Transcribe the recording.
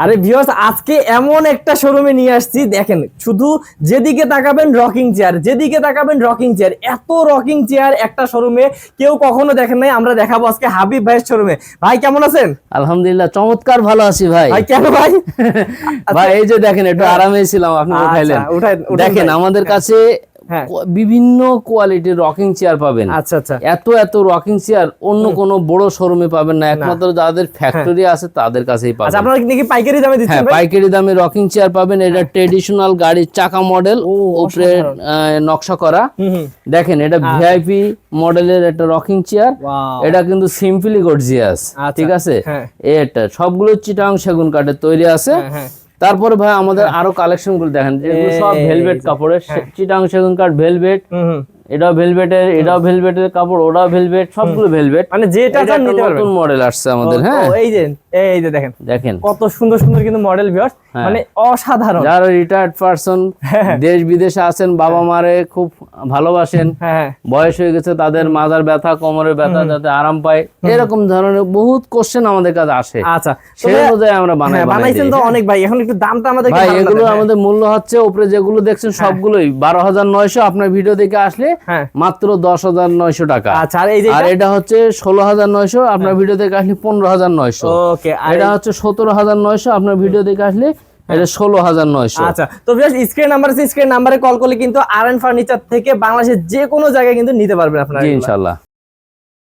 আরে ভিউয়ার্স, আজকে এমন একটা শোরুমে নিয়ে আসছি, দেখেন শুধু যেদিকে তাকাবেন রকিং চেয়ার, যেদিকে তাকাবেন রকিং চেয়ার, এত রকিং চেয়ার একটা শোরুমে কেউ কখনো দেখেন নাই। আমরা দেখাবো আজকে হাবিব ভাইয়ের শোরুমে। ভাই কেমন আছেন? আলহামদুলিল্লাহ, চমৎকার ভালো আছি ভাই। ভাই কেন ভাই? ভাই এই যে দেখেন, একটু আরামে ছিলাম, আপনি উঠাইলেন। দেখেন আমাদের কাছে বিভিন্ন কোয়ালিটির রকিং চেয়ার পাবেন। আচ্ছা আচ্ছা, এত এত রকিং চেয়ার অন্য কোন বড় শোরুমে পাবেন না, একমাত্র যাদের ফ্যাক্টরি আছে তাদের কাছেই পাবেন। আচ্ছা, আপনারা কি পাইকারি দামে দিচ্ছেন? হ্যাঁ, পাইকারি দামে রকিং চেয়ার পাবেন। এটা ট্রেডিশনাল গাড়ির চাকা মডেল, উপরে নকশা করা। দেখেন এটা ভিআইপি মডেলের একটা রকিং চেয়ার। এটা কিন্তু সিম্পলি গর্জিয়াস, ঠিক আছে। এটা সবগুলো চিটাং সেগুন কাঠের তৈরি আছে। তারপরে ভাই আমাদের আরো কালেকশন গুলো দেখেন, যেগুলো সব ভেলভেট কাপড়ের, চিটাং সেগুন কাঠ ভেলভেট, এটাও ভেলভেটের, এটাও ভেলভেটের কাপড়, ওটাও ভেলভেট, সবগুলো ভেলভেট। মানে যেটা চান নিতে পারবেন। নতুন মডেল আসছে আমাদের। হ্যাঁ, এই যে দেখেন দেখেন কত সুন্দর সুন্দর কিন্তু মডেল ভিউয়ার্স, মানে অসাধারণ। যারা রিটায়ার্ড পারসন, দেশ বিদেশে আছেন, বাবা মারে খুব ভালোবাসেন, বয়স হয়ে গেছে, তাদের মাজার ব্যথা, কোমরের ব্যথা যাতে আরাম পায়, এরকম ধরনের বহুত কোশ্চেন আমাদের কাছে আসে। আচ্ছা, সেই অনুযায়ী আমরা বানাইছেন তো অনেক ভাই। এখন একটু দামটা আমাদের ভাই, এগুলো আমাদের মূল্য হচ্ছে, উপরে যেগুলো দেখছেন সবগুলোই 12,900, আপনার ভিডিও দেখে আসলে মাত্র 10,900 টাকা। আচ্ছা, আর এটা হচ্ছে 16,900, আপনার ভিডিও দেখে আসলে 15,900। ওকে, এটা হচ্ছে 17,900, আপনার ভিডিও দেখে আসলে এটা 16,900। আচ্ছা, তো ভিউয়ার্স স্ক্রিন নাম্বার আছে, স্ক্রিন নাম্বারে কল করলে কিন্তু আর এন ফার্নিচার থেকে বাংলাদেশের যে কোনো জায়গায় কিন্তু নিতে পারবেন আপনারা, ইনশাআল্লাহ।